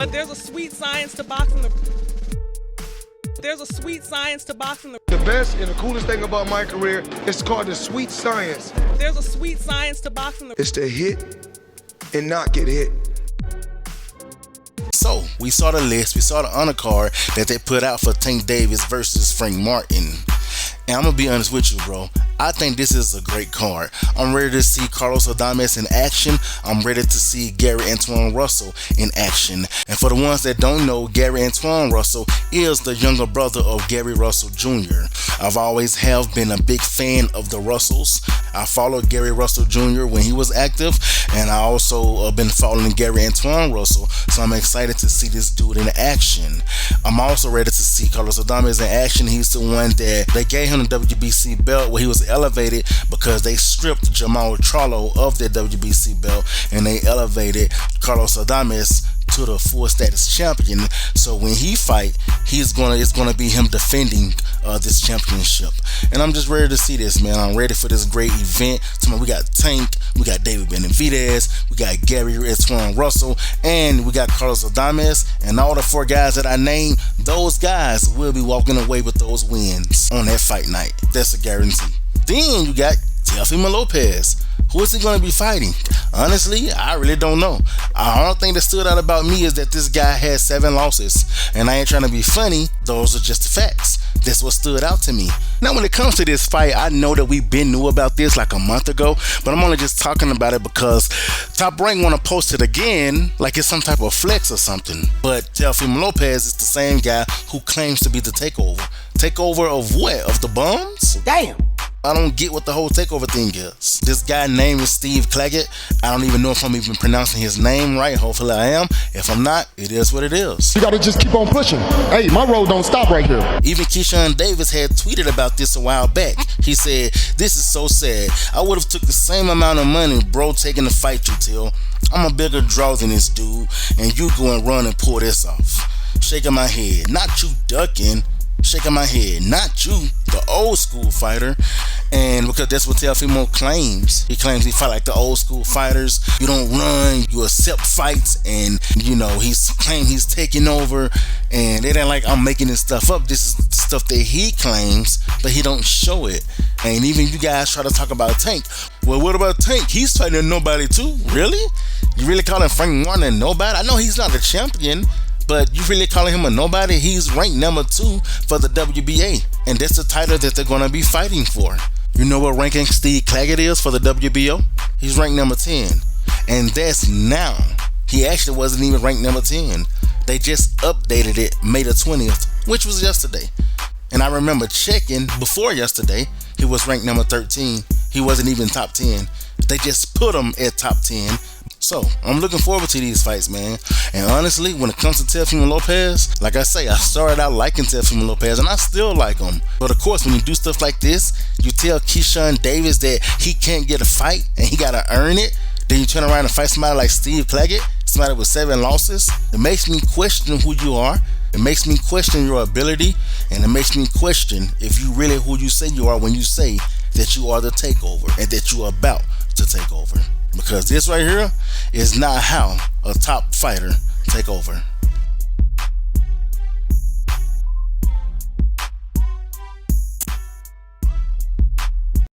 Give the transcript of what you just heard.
But there's a sweet science to boxing. There's a sweet science to boxing. The best and the coolest thing about my career is called the sweet science. There's a sweet science to boxing. It's to hit and not get hit. So, we saw the list, we saw the undercard that they put out for Tank Davis versus Frank Martin. And I'm gonna be honest with you, bro. I think this is a great card. I'm ready to see Carlos Adames in action. I'm ready to see Gary Antoine Russell in action. And for the ones that don't know, Gary Antoine Russell is the younger brother of Gary Russell Jr. I've always have been a big fan of the Russells. I followed Gary Russell Jr. when he was active, and I also been following Gary Antoine Russell, so I'm excited to see this dude in action. I'm also ready to see Carlos Adames in action. He's the one that they gave him the WBC belt where he was elevated because they stripped Jamal Charlo of their WBC belt and they elevated Carlos Adames to the full status champion. So when he fight, it's gonna be him defending this championship. And I'm just ready to see this, man. I'm ready for this great event. So we got Tank, we got David Benavidez, we got Gary Antoine Russell, and we got Carlos Adames. And all the 4 guys that I named, those guys will be walking away with those wins on that fight night. That's a guarantee. Then you got Teofimo Lopez. Who is he going to be fighting? Honestly, I really don't know. The only thing that stood out about me is that this guy has 7 losses. And I ain't trying to be funny. Those are just the facts. That's what stood out to me. Now, when it comes to this fight, I know that we've been knew about this like a month ago, but I'm only just talking about it because Top Rank want to post it again like it's some type of flex or something. But Teofimo Lopez is the same guy who claims to be the takeover. Takeover of what? Of the bums? Damn. I don't get what the whole takeover thing is. This guy named is Steve Claggett. I don't even know if I'm even pronouncing his name right. Hopefully I am. If I'm not, it is what it is. You gotta just keep on pushing. Hey, my road don't stop right here. Even Keyshawn Davis had tweeted about this a while back. He said, "This is so sad. I would have took the same amount of money, bro, taking to fight you, Till. I'm a bigger draw than this dude, and you go and run and pull this off." Shaking my head. Not you ducking. Shaking my head. Not you, the old school fighter. And because that's what Teofimo claims. He claims he fight like the old school fighters. You don't run, you accept fights, and you know, he's claimed he's taking over. And it ain't like I'm making this stuff up. This is stuff that he claims, but he don't show it. And even you guys try to talk about Tank. Well, what about Tank? He's fighting nobody too. Really? You really calling Frank Martin a nobody? I know he's not a champion, but you really calling him a nobody? He's ranked number 2 for the WBA. And that's the title that they're going to be fighting for. You know what ranking Steve Claggett is for the WBO? He's ranked number 10. And that's now. He actually wasn't even ranked number 10. They just updated it May the 20th, which was yesterday. And I remember checking before yesterday, he was ranked number 13. He wasn't even top 10. They just put him at top 10. So, I'm looking forward to these fights, man. And honestly, when it comes to Teofimo Lopez, like I say, I started out liking Teofimo Lopez, and I still like him. But of course, when you do stuff like this, you tell Keyshawn Davis that he can't get a fight, and he gotta earn it. Then you turn around and fight somebody like Steve Claggett, somebody with 7 losses. It makes me question who you are. It makes me question your ability, and it makes me question if you really who you say you are when you say that you are the takeover and that you are about to take over. Because this right here is not how a top fighter take over.